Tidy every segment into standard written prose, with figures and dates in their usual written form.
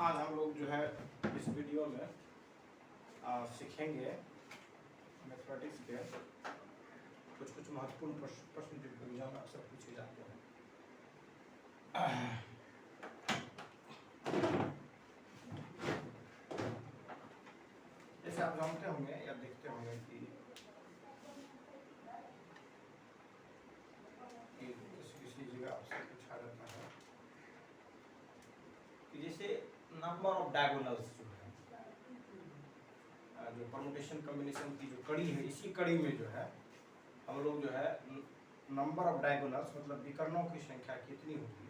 आज हम लोग जो है इस वीडियो में सीखेंगे मैथमेटिक्स के कुछ महत्वपूर्ण प्रश्न जो एग्जाम में अक्सर पूछे जाते हैं। जैसे आप जानते होंगे या देखते होंगे कि किसी जगह आपसे पूछा जाता है कि जैसे नंबर ऑफ डायगोनल्स जो है, जो परमुटेशन कॉम्बिनेशन की जो कड़ी है, इसी कड़ी में जो है हम लोग जो है नंबर ऑफ डायगोनल्स मतलब विकर्णों की संख्या कितनी होगी,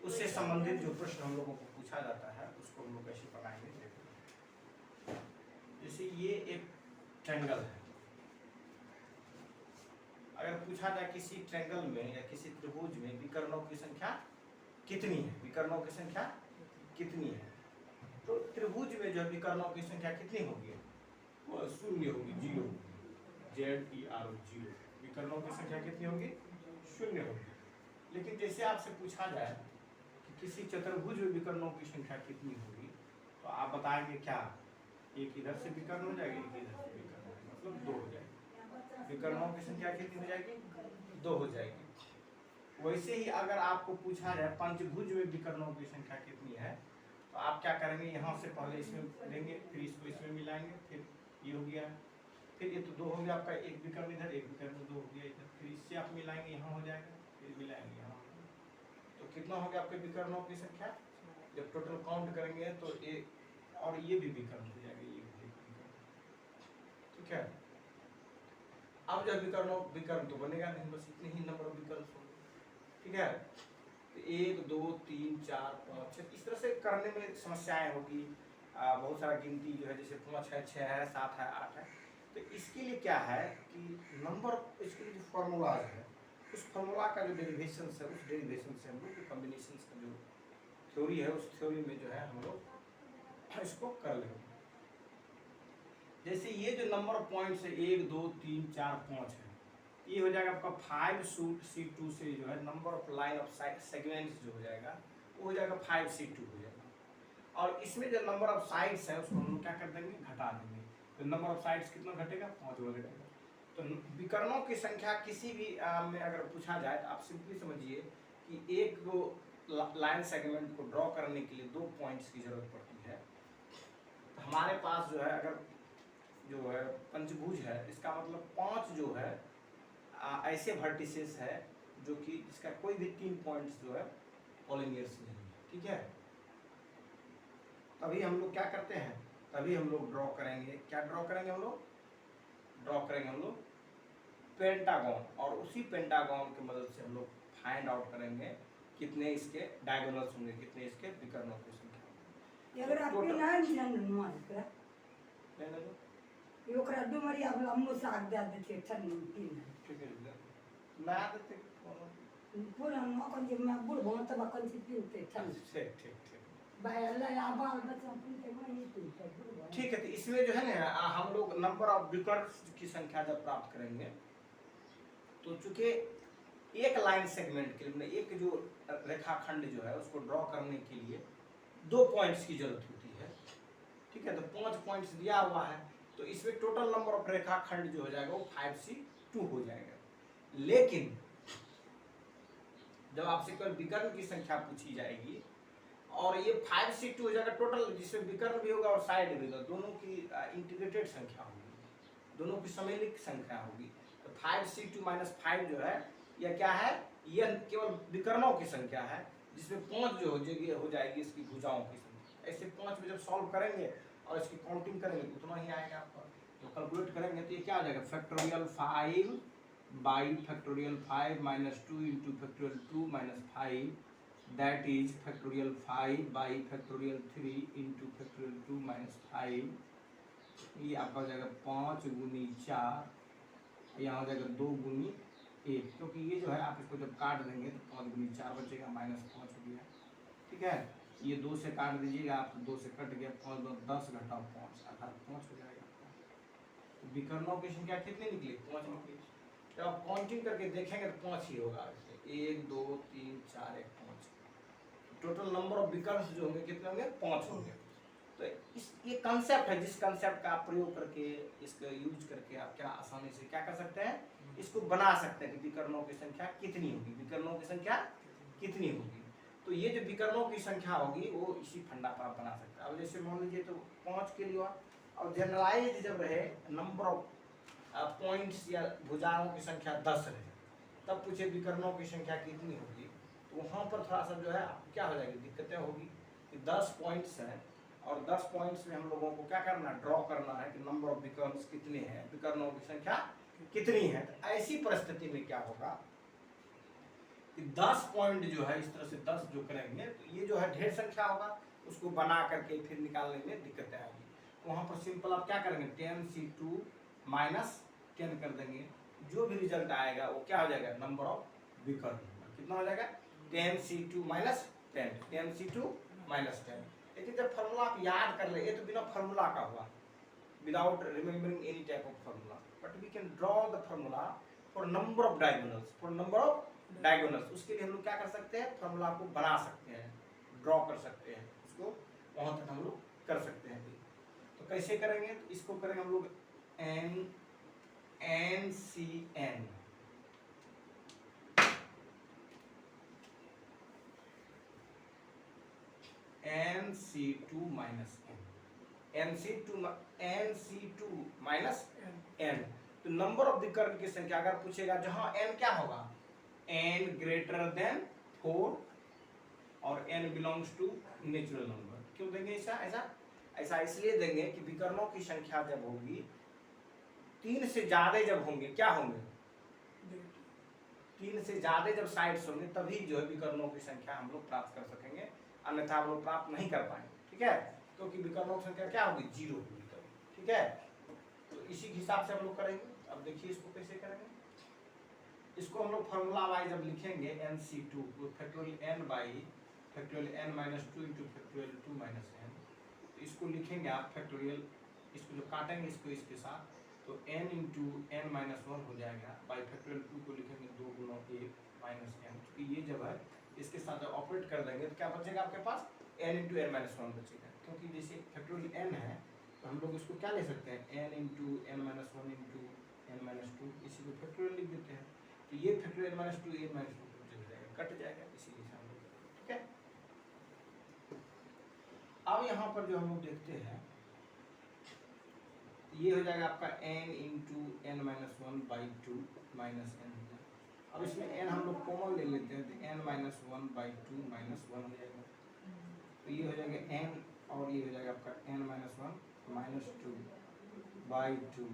उससे संबंधित जो प्रश्न हम लोगों को पूछा जाता है उसको हम लोग कैसे पढ़ाएंगे। जैसे ये एक ट्रायंगल है, अगर पूछा जाए किसी ट्रायंगल में या किसी त्रिभुज में विकर्णों की संख्या कितनी है, विकर्णों की संख्या कितनी है, तो त्रिभुज में जो विकर्णों की संख्या कितनी होगी, वो शून्य होगी, जीरो, ZERO, जीरो। विकर्णों की संख्या कितनी होगी, शून्य होगी। लेकिन जैसे आपसे पूछा जाए कि किसी चतुर्भुज में विकर्णों की संख्या कितनी होगी, तो आप बताएंगे क्या, एक इधर से विकर्ण हो जाएगी, एक इधर से विकर्ण हो जाएगी, मतलब दो हो जाएगी। विकर्णों की संख्या कितनी हो जाएगी, दो हो जाएगी। वैसे ही अगर आपको पूछा जाए पंचभुज में विकर्णों की संख्या कितनी है, तो आप क्या करेंगे, यहाँ से पहले इसमें लेंगे, फिर इसको इसमें मिलाएंगे, फिर ये हो गया, फिर ये तो दो हो गया आपका, एक विकर्ण इधर, एक विकर्ण दो हो गया इधर, फिर इससे आप मिलाएंगे, यहाँ हो जाएगा, फिर मिलाएंगे यहाँ, तो कितना हो गया आपके विकर्णों की संख्या। जब टोटल काउंट करेंगे तो एक और ये भी विकर्ण हो जाएगा, ये भी विकर्ण, ठीक है। अब जब विकर्ण तो बनेगा नहीं, बस इतने ही नंबर ऑफ विकर्ण होंगे, ठीक है। तो 1 2 3 4 5 6 इस तरह से करने में समस्याएं होगी, बहुत सारा गिनती जो है, जैसे 5 है, 6 है, 7 है, 8 है। तो इसके लिए क्या है कि नंबर, इसके लिए जो फॉर्मूला है, उस फॉर्मूला का जो डेरिवेशन है, उस डेरिवेशन से हम लोग कॉम्बिनेशन का जो थ्योरी है, उस थ्योरी में जो है हम लोग इसको कर लेंगे। जैसे ये जो नंबर ऑफ पॉइंट्स है 1 2 3 4 5 है, ये हो जाएगा आपका 5C2 से जो है number of line of segments जो हो जाएगा वो हो जाएगा 5C2 हो जाएगा। और इसमें जो नंबर ऑफ साइड्स है उसको हम क्या कर देंगे, घटा देंगे। तो नंबर ऑफ साइड्स कितना घटेगा, 5 घटेगा। तो विकर्णों की संख्या किसी भी में अगर पूछा जाए तो आप सिंपली समझिए कि एक दो लाइन सेगमेंट को ड्रॉ करने के लिए 2 पॉइंट्स की जरूरत पड़ती है। तो हमारे पास जो है अगर जो है पंचभुज है, इसका मतलब 5 जो है ऐसे वर्टिसेस है जो कि इसका कोई भी 3 पॉइंट्स जो है कॉलिनियर्स नहीं है, ठीक है। तभी हम लोग क्या करते हैं, तभी हम लोग ड्रॉ करेंगे, क्या ड्रॉ करेंगे हम लोग, ड्रॉ करेंगे हम लोग पेंटागन, और उसी पेंटागन की मदद से हम लोग फाइंड आउट करेंगे कितने इसके डायगोनल्स होंगे, कितने इसके विकर्णों की संख्या। अगर आपके नाम जान मान कर लेने दो, यो करा दो मरी अब अम्मू साग दे देते ठन पीना ठीक है, ना देते पूरा नो कौन जे मैं बुढ़ बहुत बकन से पीते ठन। ठीक ठीक ठीक, भाई अल्लाह या बाल बच्चा पीते मैं ये पीते बुढ़। ठीक है। तो इसमें जो है ना हम लोग नंबर ऑफ विकर्ण की संख्या जब प्राप्त करेंगे, तो चूंकि एक लाइन सेगमेंट के लिए, एक जो रेखाखंड जो है उसको ड्रॉ करने के लिए 2 पॉइंट्स की जरूरत होती है, ठीक है। तो 5 पॉइंट्स दिया हुआ है, तो इसमें टोटल नंबर ऑफ रेखाखंड जो हो जाएगा वो 5C2 हो जाएगा। लेकिन जब आपसे केवल विकर्ण की संख्या पूछी जाएगी और ये 5C2 हो जाएगा टोटल, जिसमें विकर्ण भी होगा और साइड भी होगा, दोनों की इंटीग्रेटेड संख्या होगी, दोनों की सम्मिलित संख्या होगी। तो 5C2 - 5 जो है यह क्या है, यह केवल विकर्णों की संख्या है, जिसमें 5 जो हो जाएगी इसकी भुजाओं की संख्या। ऐसे 5 में जब सॉल्व करेंगे और इसकी काउंटिंग करेंगे तो उतना ही आएगा आपका। तो कैलकुलेट करेंगे तो ये क्या आ जाएगा, factorial 5 by factorial 5 - 2 into factorial 2 - 5, that is factorial 5 by factorial 3 into factorial 2 - 5। ये आपका हो जाएगा 5 गुनी 4, यहाँ हो जाएगा 2 गुनी 1, क्योंकि ये जो है आप इसको जब काट देंगे तो 5 गुनी 4 बचेगा, -5 हो गया, ठीक है। ये 2 से काट दीजिएगा आप, 2 से कट गया, 5 2 10 घटाओ 5 अर्थात 5 हो जाएगा। तो विकर्णों की संख्या कितनी निकली, 5 निकली। जब आप काउंटिंग करके देखेंगे तो 5 ही होगा, 1 2 3 4 1 5, टोटल नंबर ऑफ विकर्णस जो होंगे कितने होंगे, 5 होंगे। तो ये कंसेप्ट है, जिस कंसेप्ट का आप प्रयोग करके, इसका यूज करके आप क्या आसानी से क्या कर सकते हैं, इसको बना सकते हैं कि विकर्णों की संख्या कितनी होगी, विकर्णों की संख्या कितनी होगी। तो ये जो विकर्णों की संख्या होगी वो इसी फंडा पर आप बना सकते हैं। अब जैसे मान लीजिए तो 5 के लिए और जनरलाइज जब रहे नंबर ऑफ पॉइंट्स या भुजाओं की संख्या 10 रहे, तब पूछे विकर्णों की संख्या कितनी होगी, तो वहाँ पर थोड़ा सा जो है क्या हो जाएगी, दिक्कतें होगी कि 10 पॉइंट्स हैं और 10 पॉइंट्स में हम लोगों को क्या करना है, ड्रॉ करना है कि नंबर ऑफ विकर्ण्स कितने हैं, विकर्णों की संख्या कितनी है। तो ऐसी परिस्थिति में क्या होगा कि 10 पॉइंट जो है इस तरह से 10 जो करेंगे तो ये जो है ढेर संख्या होगा, उसको बना करके फिर निकालने में दिक्कतें आएगी। वहाँ पर सिंपल आप क्या करेंगे, 10c2 माइनस 10 कर देंगे, जो भी रिजल्ट आएगा वो क्या हो जाएगा, नंबर ऑफ विकर्ण कितना हो जाएगा, 10c2 माइनस 10, 10c2 माइनस 10। लेकिन जब फार्मूला आप याद कर ले, ये तो बिना फार्मूला का हुआ, without remembering any type of formula, but we can draw the formula for number of diagonals, for number of diagonals. उसके लिए हम लोग क्या कर सकते हैं, फार्मूला को बना सकते हैं, ड्रॉ कर सकते हैं, उसको वहां तक हम लोग कर सकते हैं। तो कैसे करेंगे, तो इसको करेंगे हम लोग NCN, NC2 minus n, NC2 minus n। तो नंबर ऑफ विकर्ण की संख्या अगर पूछेगा जहां n क्या होगा, n ग्रेटर देन 4 और n belongs to natural number. क्यों देंगे ऐसा इसलिए देंगे कि विकर्णों की संख्या जब होगी 3 से ज्यादा जब होंगे, क्या होंगे, 3 से ज्यादा जब साइड्स होंगे तभी जो है विकर्णों की संख्या हम लोग प्राप्त कर सकेंगे, अन्यथा हम लोग प्राप्त नहीं कर पाएंगे। ठीक है, क्योंकि विकर्णों की संख्या क्या होगी, 0 होगी। ठीक है, तो इसी हिसाब से हम लोग करेंगे। अब देखिए इसको कैसे करेंगे, इसको हम लोग फॉर्मूला वाइज जब लिखेंगे NC2 को factorial n by factorial n minus 2 into factorial 2 minus n, तो इसको लिखेंगे आप फैक्टोरियल, इसको जो काटेंगे इसको इसके साथ, तो n इंटू n माइनस 1 हो जाएगा, बाई फैक्टोरियल 2 को लिखेंगे 2 गुना 1 माइनस n, क्योंकि ये जब है इसके साथ जब ऑपरेट कर देंगे तो क्या बचेगा आपके पास, n इंटू n माइनस 1 बचेगा। क्योंकि जैसे फैक्टोरियल n है तो हम लोग इसको क्या ले सकते हैं, n into n minus 1 into n minus 2, इसी को फैक्टोरियल लिख देते हैं। तो ये फैक्टोरियल माइनस 2 n माइनस 2 चल जाएगा, कट जाएगा, इसीलिए हम लोग। ठीक है, अब यहाँ पर जो हम लोग देखते हैं ये हो जाएगा आपका n into n minus 1 by 2 minus n। अब इसमें n हम लोग कॉमन ले लेते हैं, तो n माइनस 1 बाई 2 माइनस 1 हो जाएगा, तो ये हो जाएगा n और ये हो जाएगा आपका n minus 1 minus 2 by 2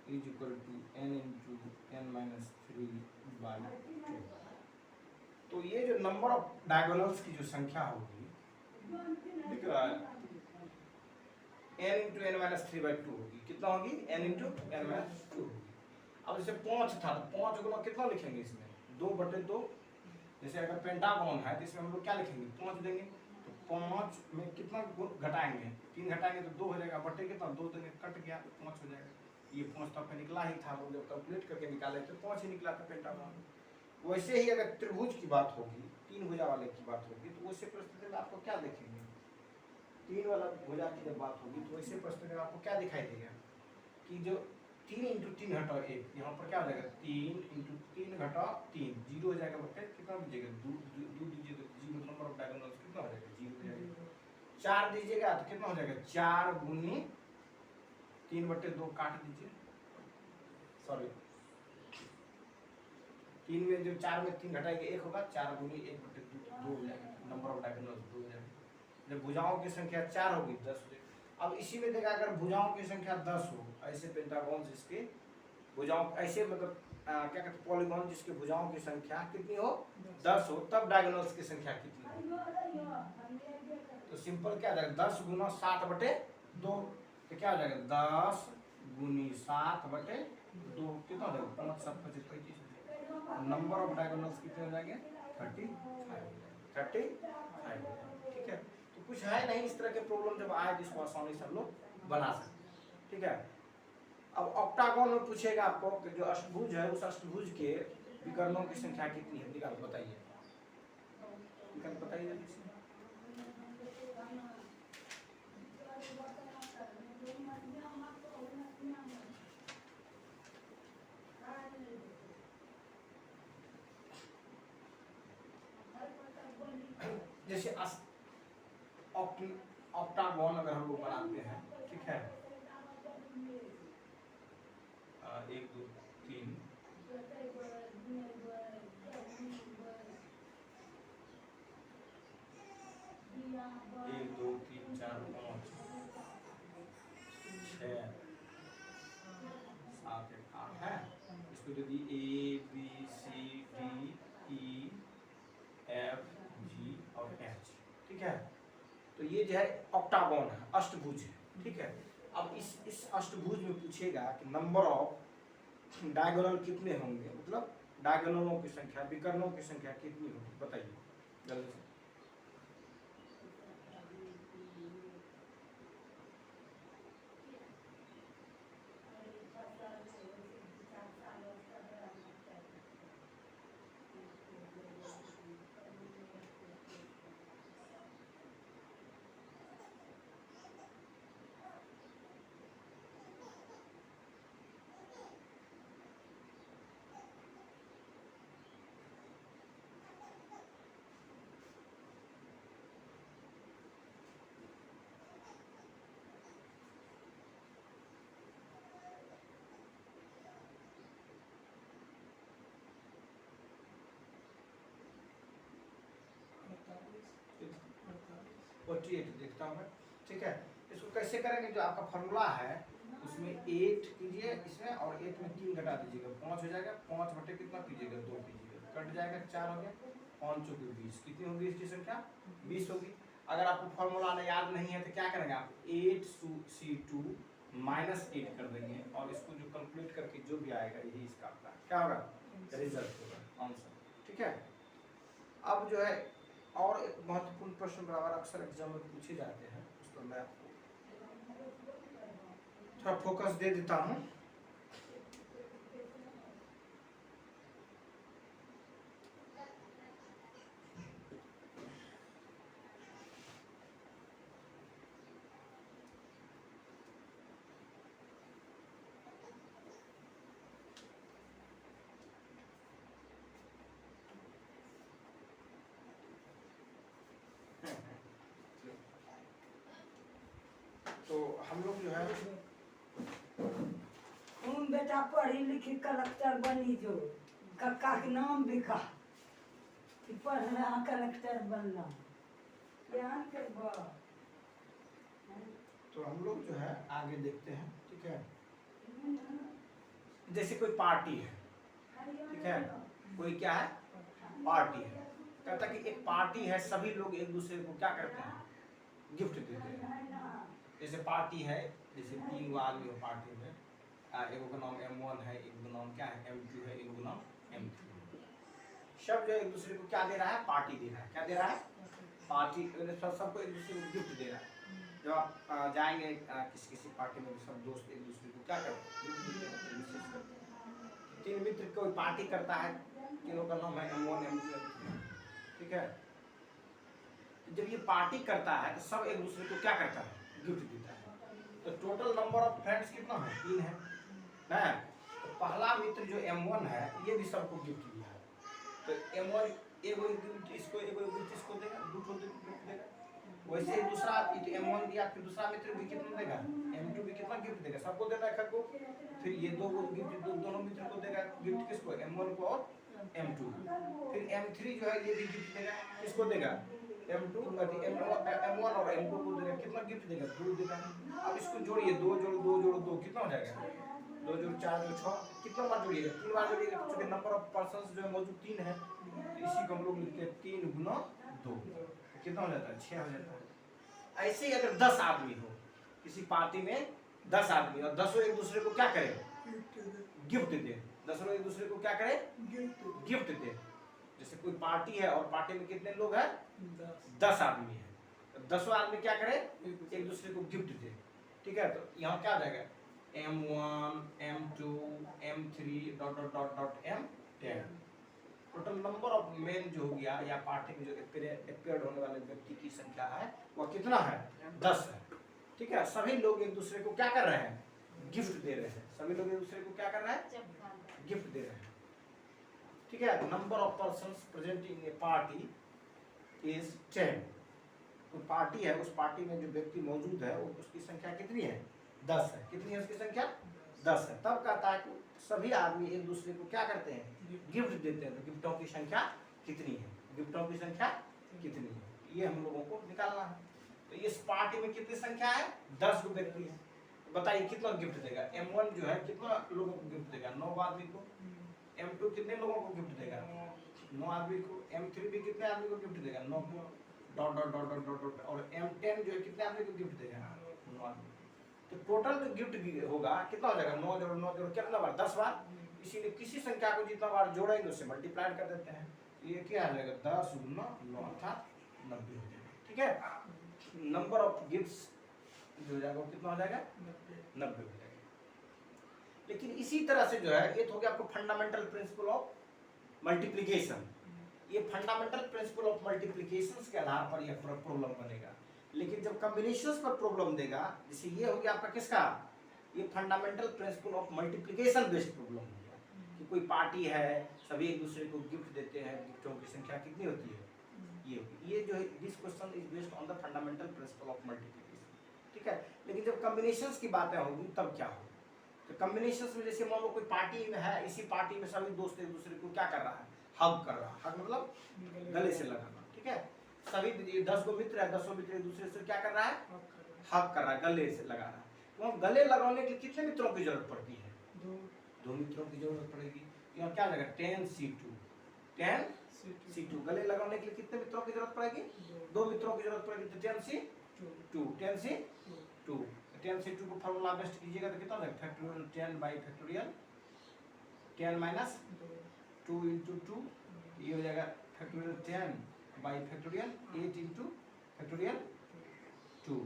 is equal to n into n minus 3 by 2। तो ये जो नंबर ऑफ डायगोनल्स की जो संख्या होगी, दिख रहा है, n into n minus 3 by 2 होगी, कितना होगी, n इंटू n माइनस 2 होगी। अब जैसे 5 था, 5 गुना कितना लिखेंगे इसमें, 2/2। जैसे अगर पेंटागन है तो इसमें हम लोग क्या लिखेंगे, 5 देंगे, तो 5 में कितना घटाएंगे, 3 घटाएंगे तो 2 हो जाएगा, बटे कितना, 2 देंगे, कट गया तो 5 हो जाएगा। ये 5 तो आपका निकला ही था, हम जब कैलकुलेट करके निकाले तो 5 ही निकला था पेंटागन। वैसे ही अगर त्रिभुज की बात होगी, 3 भुजा वाले की बात होगी, तो वैसे परिस्थिति में आपको क्या देखेंगे, 3 वाला भुजा की जब बात होगी तो वैसे परिस्थिति में आपको क्या दिखाई देगा कि जो 3 इंटू 3 घटाओ 1, यहाँ पर क्या हो जाएगा, 3 इंटू 3 घटाओ 3, 0 हो जाएगा, बटे कितना दीजिएगा, 2 दीजिए तो 0 नंबर ऑफ डायगोनल्स कितना हो जाएगा, 0 हो जाएगा। 4 दीजिएगा तो कितना हो जाएगा, 4 गुनी 3/2 काट दीजिए, सॉरी 3 में जो 4 में 3 घटाएंगे 1 होगा, 4 गुनी 1/2 2 हो जाएगा, नंबर ऑफ डायगोनल्स 2 हो जाएगा। जब भुजाओं की संख्या 4 होगी 10 हो जाएगा। अब इसी में देखा अगर भुजाओं की संख्या 10 हो, ऐसे पेंटागन जिसके भुजाओं ऐसे मतलब क्या कहते हैं पॉलीगॉन जिसके भुजाओं की संख्या कितनी हो, 10 हो, तब डायगोनल्स की संख्या कितनी हो, तो सिंपल क्या आ जाएगा, 10 गुना 7/2, तो क्या हो जाएगा, 10 गुनी 7/2 कितना हो जाएगा, 5 7 25 35। नंबर ऑफ डायगोनल्स कितने हो जाएंगे, 35। ठीक है, तो कुछ है नहीं इस तरह के प्रॉब्लम जब आए जिसको आसानी से हम लोग बना सकते हैं। ठीक है, अब ऑक्टागोन में पूछेगा आपको कि जो अष्टभुज है उस अष्टभुज के विकर्णों की संख्या कितनी है, निकाल बताइए, निकाल बताइए जल्दी से। जैसे ऑक्टागोन अगर हम लोग बनाते हैं, ठीक है, 1 2 3 1 2 3 4 5 6 7 8 है। इसको यदि A B C D E F G और H, ठीक है, तो ये जो है ऑक्टागोन है, अष्टभुज है, ठीक है। अब इस अष्टभुज में पूछेगा कि नंबर ऑफ डायगोनल कितने होंगे, मतलब डायगोनलों की संख्या, विकर्णों की संख्या कितनी होगी, बताइए जल्दी से। देखता हूँ मैं, ठीक है। इसको कैसे करेंगे, जो आपका फॉर्मूला है उसमें 8 कीजिए इसमें, और 8 में 3 घटा दीजिएगा, 5 हो जाएगा। 5 बटे कितना कीजिएगा, 2 कीजिएगा, कट जाएगा, 4 हो गया, 5 चौके 20, कितनी होगी इसकी संख्या, 20 होगी। अगर आपको फॉर्मूला याद नहीं है तो क्या करेंगे आप, 8C2 -8 कर देंगे, और इसको जो कैलकुलेट करके जो भी आएगा यही इसका आपका क्या होगा, रिजल्ट होगा, आंसर, ठीक है। अब जो है और एक महत्वपूर्ण प्रश्न बराबर अक्सर एग्जाम में पूछे जाते हैं, उस पर मैं आपको थोड़ा फोकस दे देता हूँ। तो हम लोग जो है बेटा पढ़ी लिखी कलेक्टर बनी, जो कक्का के नाम बिका, पढ़ रहा कलेक्टर बनना, ज्ञान के बाद। तो हम लोग जो है आगे देखते हैं, ठीक है। जैसे कोई पार्टी है, ठीक है, कोई क्या है, पार्टी है, कहता कि एक पार्टी है, सभी लोग एक दूसरे को क्या करते हैं, गिफ्ट देते हैं। जैसे पार्टी है, जैसे 3 आदमी हो पार्टी में, एक का नाम M1 है, एक का नाम क्या है M2 है, एक का नाम M3 है। सब जो एक दूसरे को क्या दे रहा है, पार्टी दे रहा है, क्या दे रहा है, पार्टी, सबको एक दूसरे को गिफ्ट दे रहा है। जब आप जाएंगे किसी पार्टी में, सब दोस्त एक दूसरे को क्या करते हैं, गिफ्ट करते हैं। 3 मित्र कोई पार्टी करता है, तीनों का नाम है M1 M2 M3, ठीक है। जब ये पार्टी करता है तो सब एक दूसरे को क्या करता है, गिफ्ट देता है। तो टोटल नंबर ऑफ फ्रेंड्स कितना है, 3 है ना। तो पहला मित्र जो M1 है ये भी सबको गिफ्ट दिया है, तो M1 एगो गिफ्ट इसको, एगो गिफ्ट इसको देगा, दूसरा गिफ्ट देगा। वैसे ही दूसरा M1 दिया, फिर दूसरा मित्र भी कितना देगा, M2 भी कितना गिफ्ट देगा, सबको देता है सबको। फिर ये दो गिफ्ट दोनों मित्र को देगा, गिफ्ट किसको, M1 को और M2। फिर M3 जो है ये भी गिफ्ट देगा, किसको देगा, M1 और M2 को देगा, कितना गिफ्ट देगा, 2 देगा। अब इसको जोड़िए, 2 जोड़ 2 जोड़ 2 कितना हो जाएगा, 2 जोड़ 4 जोड़ 6, कितना बार जोड़िएगा, 3 बार जोड़िएगा, क्योंकि नंबर ऑफ पर्संस जो है मौजूद 3 है, तो इसी को हम लोग लिखते हैं 3 गुना 2, कितना हो जाता है, 6 हो जाता है। ऐसे ही अगर 10 आदमी हो किसी पार्टी में, 10 आदमी, और 10 एक दूसरे को क्या करे, गिफ्ट दे, 10 एक दूसरे को क्या करे, गिफ्ट दे। जैसे कोई पार्टी है और पार्टी में कितने लोग हैं, 10 आदमी है, तो 10 आदमी क्या करे, एक दूसरे को गिफ्ट दे, ठीक है। तो यहाँ क्या आ जाएगा, M1 M2 M3 dot dot dot dot M10। Total number of main जो हो गया, या पार्टी में जो अपेयर्ड होने वाले व्यक्ति की संख्या है वो कितना है, 10 है, ठीक है। सभी लोग एक दूसरे को क्या कर रहे हैं, गिफ्ट दे रहे हैं, सभी लोग एक दूसरे को क्या कर रहे हैं, गिफ्ट दे रहे हैं, ठीक है। Number of persons present in A party is 10। तो पार्टी है, उस पार्टी में जो व्यक्ति मौजूद है वो उसकी संख्या कितनी है? 10 है। कितनी है उसकी संख्या? 10 है। तब कहता है कि सभी आदमी एक दूसरे को क्या करते हैं? गिफ्ट देते हैं। तो गिफ्टों की संख्या कितनी है? गिफ्टों की संख्या कितनी है, ये हम लोगों को निकालना है। तो इस पार्टी में कितनी संख्या है? 10 व्यक्ति है। बताइए कितना गिफ्ट देगा? M1 जो है कितना लोगों को गिफ्ट देगा? 9 आदमी को। M2 कितने लोगों को गिफ्ट देगा? 9 आदमी को। M3 भी कितने आदमी को गिफ्ट देगा? 9 को। Dot dot dot dot dot dot. और M10 जो है कितने आदमी को गिफ्ट देगा? 9 आदमी। तो टोटल जो गिफ्ट होगा कितना हो जाएगा? 9 जोड़ 9 जोड़ कितना बार? 10 बार। इसीलिए किसी संख्या को जितना बार जोड़ेंगे उससे मल्टीप्लाई कर देते हैं। ये क्या आ जाएगा? 10 गुना 9 अर्थात 90 हो जाएगा। ठीक है। नंबर ऑफ गिफ्ट्स जो हो जाएगा वो कितना हो जाएगा? 90 हो जाएगा। लेकिन इसी तरह से जो है ये तो हो गया आपको फंडामेंटल प्रिंसिपल ऑफ मल्टीप्लिकेशन। ये फंडामेंटल प्रिंसिपल ऑफ मल्टीप्लिकेशन के आधार पर यह प्रॉब्लम बनेगा। लेकिन जब कॉम्बिनेशंस पर प्रॉब्लम देगा, जैसे ये हो गया आपका किसका? ये fundamental principle of multiplication based problem हो गया कि कोई पार्टी है, सभी एक दूसरे को गिफ्ट देते हैं, गिफ्टों की संख्या कितनी होती है? ये जो है this question is based on the fundamental principle of multiplication. ठीक है। लेकिन जब कॉम्बिनेशंस की बातें होगी तब क्या होगा? तो कॉम्बिनेशंस में जैसे मान लो कोई पार्टी में है, इसी पार्टी में सभी दोस्त एक दूसरे को क्या कर रहा है? हग कर रहा है। हग मतलब गले से लगाना। ठीक है। सभी 10 गो मित्र है, 10 मित्र एक दूसरे से क्या कर रहा है? हग कर रहा है, गले से लगा रहा है। तो हम गले लगाने के लिए कितने मित्रों की जरूरत पड़ती है? 2 मित्रों की जरूरत पड़ेगी। यहाँ क्या लगा? 10C2। 10C2 गले लगाने के लिए कितने मित्रों की जरूरत पड़ेगी? 2 मित्रों की जरूरत पड़ेगी। तो 10C2 10C2 10C2 को फॉर्मूला बेस्ट कीजिएगा तो कितना होगा? Factorial 10 by factorial 10 minus 2 into 2, ये हो जाएगा factorial 10 by factorial 8 into factorial 2।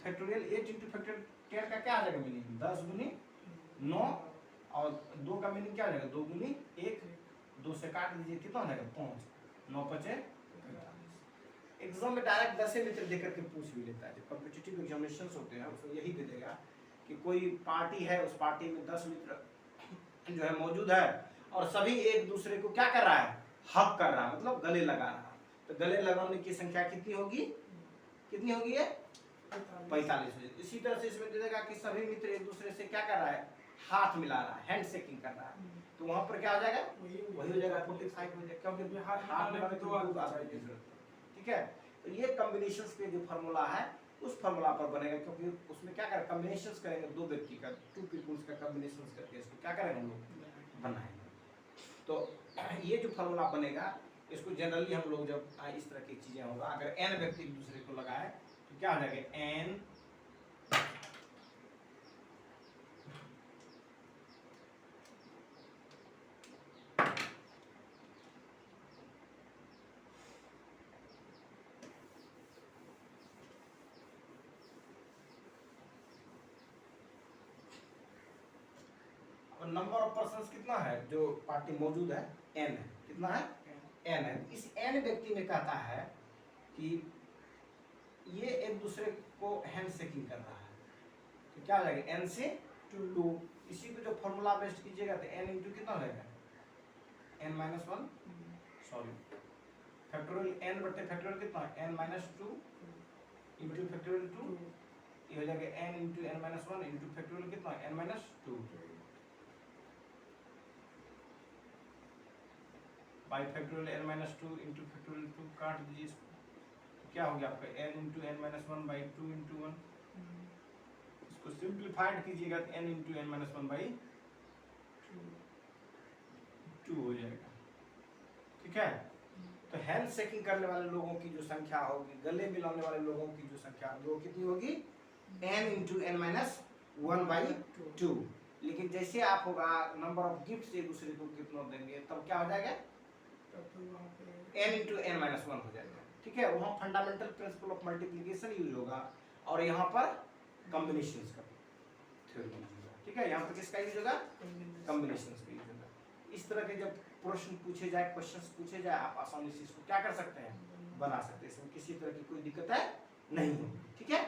Factorial 8 into factorial 10 का क्या आ जाएगा मीनिंग? 10 गुनी 9 और 2 का मीनिंग क्या आ जाएगा? 2 गुनी 1। 2 से काट दीजिए कितना हो जाएगा? 5। 9 5 एग्जाम में डायरेक्ट 10 मित्र देकर के पूछ भी लेता है। जो कॉम्पिटिटिव एग्जामिनेशंस होते हैं उसमें यही दे देगा कि कोई पार्टी है, उस पार्टी में 10 मित्र जो है मौजूद है और सभी एक दूसरे को क्या कर रहा है? हक कर रहा है, मतलब गले लगा रहा है। तो गले लगाने की संख्या कितनी होगी? कितनी होगी? ये 45 हो जाएगी। इसी तरह से इसमें दे देगा कि सभी मित्र एक दूसरे से क्या कर रहा है? हाथ मिला रहा है, हैंड शेकिंग कर रहा है। तो वहां पर क्या हो जाएगा? वही हो जाएगा 45 हो जाएगा, क्योंकि हाथ मिलाने में 2 आदमी की जरूरत है। ठीक है। तो ये कॉम्बिनेशंस के जो फार्मूला है उस फार्मूला पर बनेगा, क्योंकि उसमें क्या करें? कॉम्बिनेशंस करेंगे 2 व्यक्ति का, 2 पीपल्स का कॉम्बिनेशंस करके इसको क्या करेंगे हम लोग? बनाएंगे। तो ये जो फार्मूला बनेगा इसको जनरली हम लोग जब इस तरह की चीजें होगा, अगर n व्यक्ति एक दूसरे को लगाए तो क्या हो जाएगा? n नंबर ऑफ पर्सन्स कितना है जो पार्टी मौजूद है? n है। कितना है? n है। इस n व्यक्ति में कहता है कि ये एक दूसरे को हैंड शेकिंग कर रहा है। तो क्या हो जाएगा? n से 2। इसी को जो फॉर्मूला बेस्ट कीजिएगा तो n इंटू कितना हो जाएगा? n minus 1 sorry factorial n बटे फैक्टोरियल कितना? n माइनस 2 इंटू फैक्टोरियल 2, ये हो जाएगा n into n minus 1 into factorial कितना? n minus 2 by factorial n minus 2 into factorial 2 काट दीजिए इसको। तो क्या हो गया आपका? n into n minus 1 by 2 into 1। इसको सिंप्लीफाइड कीजिएगा तो n into n minus 1 by 2 हो जाएगा। ठीक है। तो हैंड शेकिंग करने वाले लोगों की जो संख्या होगी, गले मिलाने वाले लोगों की जो संख्या होगी वो कितनी होगी? n into n minus 1 by 2। लेकिन जैसे आप होगा नंबर ऑफ गिफ्ट एक दूसरे को कितना देंगे तब क्या हो जाएगा? n इंटू n माइनस 1 हो जाएगा। ठीक है। वहाँ fundamental principle of multiplication use होगा और यहाँ पर कॉम्बिनेशंस का थ्योरी यूज होगा। ठीक है। यहाँ पर किसका यूज होगा? कॉम्बिनेशंस का यूज होगा। इस तरह के जब प्रश्न पूछे जाए, क्वेश्चंस पूछे जाए, आप आसानी से इसको क्या कर सकते हैं? बना सकते हैं। इसमें किसी तरह की कोई दिक्कत है नहीं होगी। ठीक है।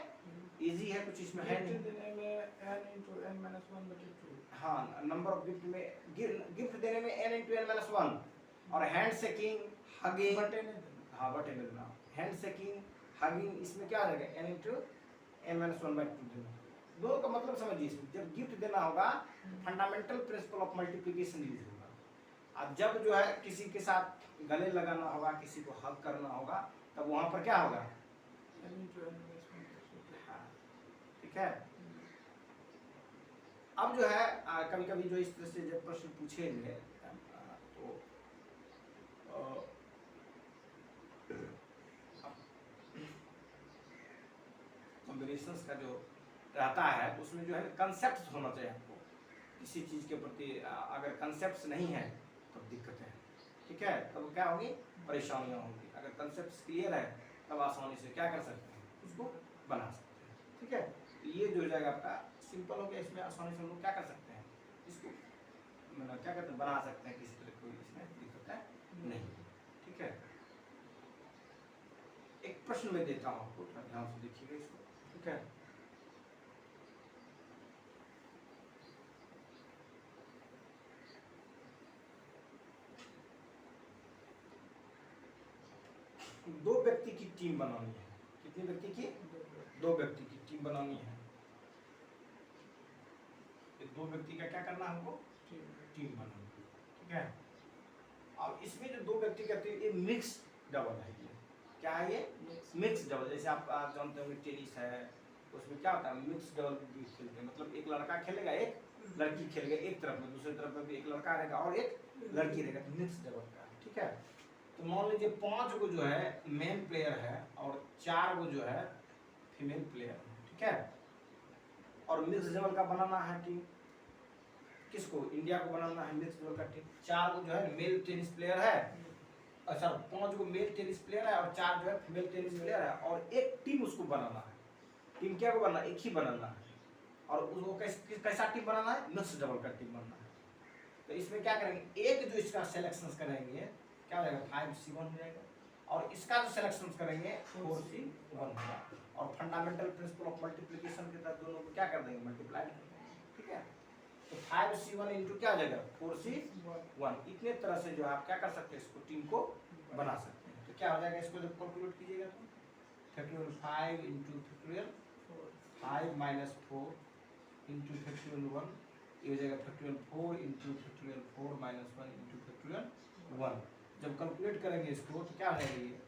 इजी है, कुछ इसमें है नहीं। देने में n into n minus 1 बटे 2। हाँ, नंबर ऑफ गिफ्ट में गिफ्ट देने में n इंटू n माइनस 1 और हैंड शेकिंग, हगिंग, बटे नहीं देना। हाँ बटे में देना, हैंड शेकिंग, हगिंग, इसमें क्या हो जाएगा n इंटू n माइनस 1/2 देना। दोनों का मतलब समझिए, इसमें जब गिफ्ट देना होगा fundamental principle of multiplication use होगा। अब जब जो है किसी के साथ गले लगाना होगा, किसी को हग करना होगा, तब वहां पर क्या होगा, n into n minus 1 हाँ, ठीक है। अब जो है कभी कभी जो इस तरह से जब प्रश्न पूछेंगे तो कॉम्बिनेशंस का जो रहता है उसमें जो है कंसेप्ट होना चाहिए आपको किसी चीज के प्रति। अगर कंसेप्ट नहीं है तो दिक्कतें हैं, ठीक है, तब क्या होगी, परेशानियां होंगी। अगर कंसेप्ट क्लियर है तब आसानी से क्या कर सकते हैं, उसको बना सकते हैं, ठीक है। तो ये जो हो जाएगा आपका सिंपल हो गया, इसमें आसानी से हम लोग क्या कर सकते हैं, इसको मतलब क्या कहते हैं, बना सकते हैं, किसी तरह कोई इसमें दिक्कत है नहीं, ठीक है। एक प्रश्न में देता हूँ आपको, थोड़ा ध्यान से देखिएगा इसको, ठीक है। दो व्यक्ति की टीम बनानी है, कितने व्यक्ति की, दो व्यक्ति की टीम बनानी है। दो व्यक्ति का क्या करना है हमको, टीम बनानी है, ठीक है। अब इसमें जो दो व्यक्ति कहते हैं ये मिक्स डबल है, ये क्या है, ये मिक्स डबल। जैसे आप जानते होंगे टेनिस है, उसमें क्या होता है, मिक्स डबल भी खेलते हैं, मतलब एक लड़का खेलेगा, एक लड़की खेलेगा, एक तरफ में, दूसरी तरफ में भी एक लड़का रहेगा और एक लड़की रहेगा, तो मिक्स डबल का, ठीक है। तो मान लीजिए 5 को जो है मेन प्लेयर है और 4 को जो है फीमेल प्लेयर है, ठीक है। और मिक्स डबल का बनाना है टीम, किसको, इंडिया को बनाना है मिक्स डबल का टीम। 4 को जो है मेल टेनिस प्लेयर है, अच्छा 5 को मेल टेनिस प्लेयर है और 4 जो है फीमेल टेनिस प्लेयर है, और एक टीम उसको बनाना है। टीम क्या को बनाना है, एक ही बनाना है, और उसको कैसा टीम बनाना है, मिक्स डबल का टीम बनाना है। तो इसमें क्या करेंगे, एक जो इसका सिलेक्शन करेंगे क्या हो जाएगा, 5C1 हो जाएगा, और इसका जो सिलेक्शन करेंगे 4C1 होगा, और फंडामेंटल प्रिंसिपल ऑफ मल्टीप्लिकेशन के तहत दोनों को क्या कर देंगे, मल्टीप्लाई कर देंगे, ठीक है। तो 5C1 इंटू क्या हो जाएगा, 4C1। इतने तरह से जो आप क्या कर सकते हैं, इसको टीम को बना सकते हैं। तो क्या हो जाएगा, इसको जब कैलकुलेट कीजिएगा तो factorial 5 into factorial 5 minus 4 into factorial 1, ये हो जाएगा factorial 4 into factorial 4 minus 1 into factorial 1। जब कैलकुलेट करेंगे इसको तो क्या हो जाएगा, ये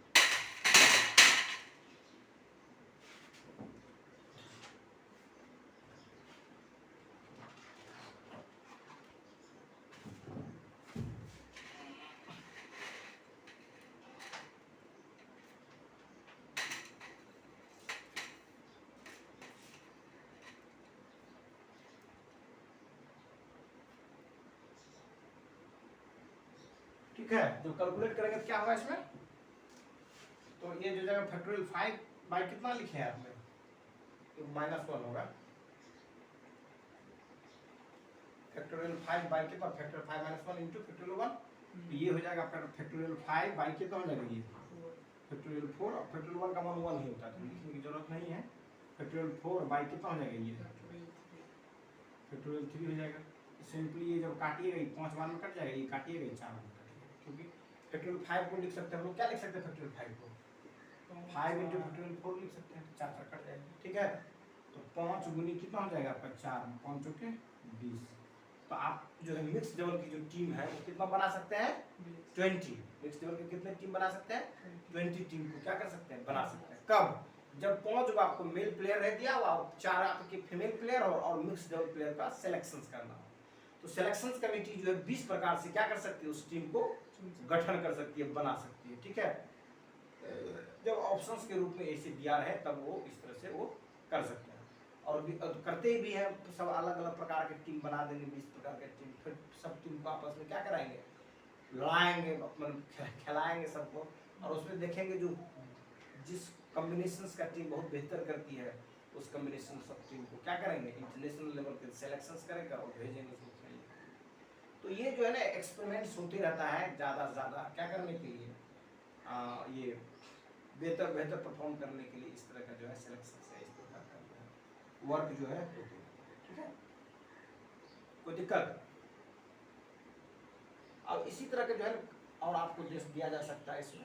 ठीक है। जब कैलकुलेट करेंगे तो क्या होगा इसमें, तो ये जो जगह फैक्टोरियल 5 बाई कितना लिखे हैं आपने, तो -1 होगा, फैक्टोरियल 5 बाई कितना, फैक्टोरियल 5 माइनस 1 इंटू फैक्टोरियल 1, तो ये हो जाएगा आपका फैक्टोरियल 5 बाई कितना हो जाएगा, ये फैक्टोरियल 4, और फैक्टोरियल 1 का मान 1 ही होता है, तो लिखने की जरूरत नहीं है। फैक्टोरियल 4 बाई कितना हो जाएगा, ये फैक्टोरियल 3 हो जाएगा। सिंपली ये जब काटिएगा, ये 5 बार में कट जाएगा, ये काटिएगा, ये 4 बार में कटिएगा, क्योंकि फैक्टोरियल 5 को लिख सकते हैं हम लोग, क्या लिख सकते हैं फैक्टोरियल 5 को, 5 इंटू फैक्टोरियल 4 लिख सकते हैं, 4 4 कट जाएगा, ठीक है। तो 5 गुनी कितना हो जाएगा आपका, 4, 5 चौके 20। तो आप जो है मिक्स डबल की जो टीम है वो कितना बना सकते हैं, 20। मिक्स डबल के कितने टीम बना सकते हैं, 20 टीम को क्या कर सकते हैं, बना सकते हैं। कब, जब 5 को आपको मेल प्लेयर रह दिया हुआ, 4 आपके फीमेल प्लेयर और मिक्स डबल प्लेयर का सिलेक्शन करना हो, तो सिलेक्शन कमेटी जो है 20 प्रकार से क्या कर सकती है, उस टीम को गठन कर सकती है, बना सकती है, ठीक है। जब ऑप्शंस के रूप में ऐसे दिया है तब वो इस तरह से वो कर सकते हैं, और करते भी हैं, सब अलग अलग प्रकार के टीम बना देंगे, 20 प्रकार के टीम, फिर सब टीम को आपस में क्या कराएंगे, लड़ाएंगे, खिलाएंगे सबको, और उसमें देखेंगे जो जिस कॉम्बिनेशंस का टीम बहुत बेहतर करती है उस कॉम्बिनेशन सब टीम को क्या करेंगे, इंटरनेशनल लेवल पे सिलेक्शंस करेगा और भेजेंगे उसको खेलने। तो ये जो है ना एक्सपेरिमेंट्स होते रहता है ज़्यादा से ज़्यादा क्या करने के लिए, ये बेहतर परफॉर्म करने के लिए, इस तरह का जो है सिलेक्शन से इस प्रकार का वर्क जो है होते हैं, ठीक है। कोई दिक्कत, अब इसी तरह के जो है और आपको दिया जा सकता है इसमें।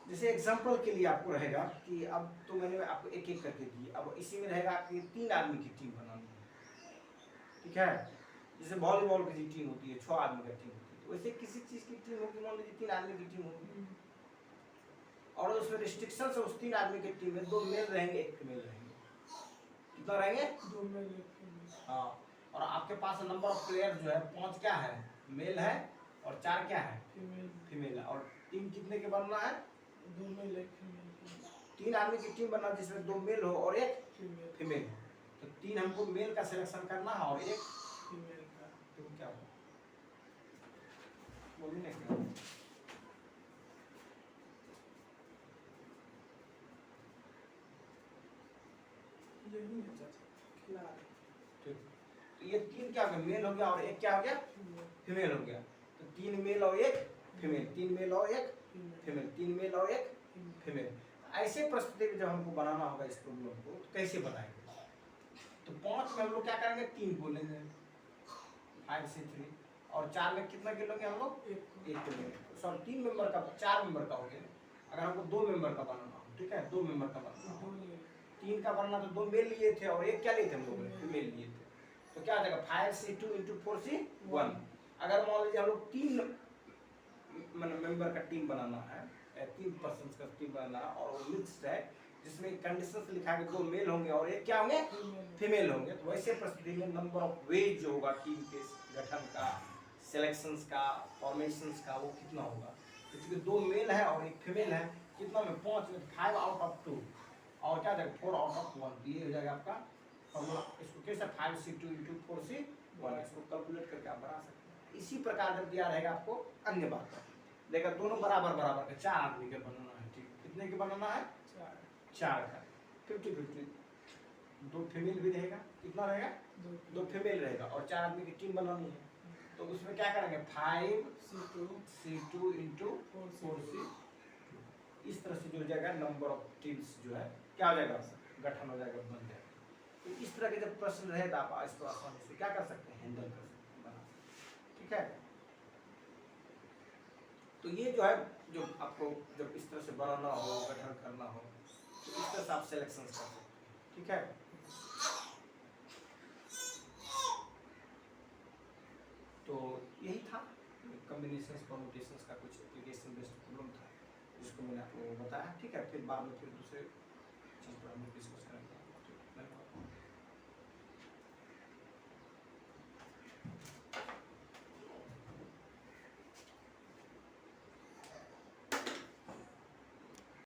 जैसे एग्जांपल के लिए आपको रहेगा कि अब तो मैंने आपको एक एक करके दी, अब इसी में रहेगा आपकी 3 आदमी की टीम बनानी है, ठीक है। जैसे वॉलीबॉल की टीम होती है 6 आदमी की टीम होती है, तो वैसे किसी चीज की टीम होगी, मान लीजिए 3 आदमी की टीम होगी, और उसमें रिस्ट्रिक्शन से उस 3 आदमी की टीम में 2 मेल रहेंगे 1 फीमेल रहेंगे। कितना रहेंगे? 2 मेल 1 फीमेल। हाँ, और आपके पास नंबर ऑफ प्लेयर जो है 5 क्या है, मेल है, और 4 क्या है, फीमेल है। और टीम कितने के बनना है? 2 मेल 1 फीमेल। 3 आदमी की टीम बनना जिसमें 2 मेल हो और 1 फीमेल हो। तो 3 हमको मेल का सिलेक्शन करना है और 1 फीमेल का। तो क्या हो, बोलिए ना क्या? यही है चाचा, खिलाड़ी। ठीक, तो ये 3 क्या हो गया, मेल हो गया, और 1 क्या हो गया, फीमेल हो गया। तो 3 मेल और 1 फीमेल, 3 मेल और 1 फीमेल, 3 मेल और 1 फीमेल। ऐसे परिस्थिति में जब हमको बनाना होगा इस प्रॉब्लम को, तो कैसे बनाएंगे? तो 5 में हम लोग क्या करेंगे, 3 बोलेंगे, 5 से 3, और 4 में कितना गिनोगे हम लोग, 1 को लेंगे। सॉरी 3 मेंबर का, 4 मेंबर का हो गया। अगर हमको 2 मेंबर का बनाना हो, ठीक है, 2 मेंबर का बनाना हो, 3 का बनना तो 2 मेल लिए थे और 1 क्या लिए थे हम लोग, फीमेल लिए थे। तो क्या हो जाएगा, 5C2 × 4C1। अगर मान लीजिए हम लोग 3 मेंबर का टीम बनाना है, 3 पर्सन का टीम बनाना है, और वो मिक्स्ड है, जिसमें कंडीशंस लिखा है कि 2 मेल होंगे और 1 क्या होंगे, फीमेल होंगे। तो वैसे परिस्थिति में नंबर ऑफ वेज जो होगा टीम के गठन का, सिलेक्शंस का, फॉर्मेशंस का, वो कितना होगा। तो चूंकि 2 मेल है और 1 फीमेल है, कितना में 5 में 5 आउट ऑफ 2, और क्या जाएगा 4 आउट ऑफ 1। ये हो जाएगा आपका फॉर्मूला। इसको कैसे 5C2 × 4C1, इसको कैलकुलेट करके आप बना सकते हैं। इसी प्रकार जब दिया रहेगा आपको अन्य बात का, देखा दोनों बराबर बराबर के 4 आदमी के बनाना है, ठीक, कितने के बनाना है, 4 का, 50-50, 2 फीमेल भी रहेगा, कितना रहेगा, 2 फीमेल रहेगा, और 4 आदमी की टीम बनानी है। तो उसमें क्या करेंगे, 5C2 × 4C, इस तरह से जो हो जाएगा नंबर ऑफ टीम्स जो है क्या हो जाएगा, गठन हो जाएगा, बन जाएगा। तो इस तरह के जब प्रश्न रहे तो आप इसको आसानी से क्या कर सकते हैं, हैंडल कर सकते हैं, बना सकते हैं, ठीक है। तो ये जो है, जो आपको जब इस तरह से बनाना हो, गठन करना हो, तो इस तरह से आप सिलेक्शन कर सकते हैं, ठीक है। तो यही था कॉम्बिनेशंस परम्यूटेशंस का कुछ एप्लीकेशन बेस्ड प्रॉब्लम था, जिसको मैंने आपको बताया, ठीक है। फिर बाद में फिर दूसरे चीज़ पर हम लोग डिस्कस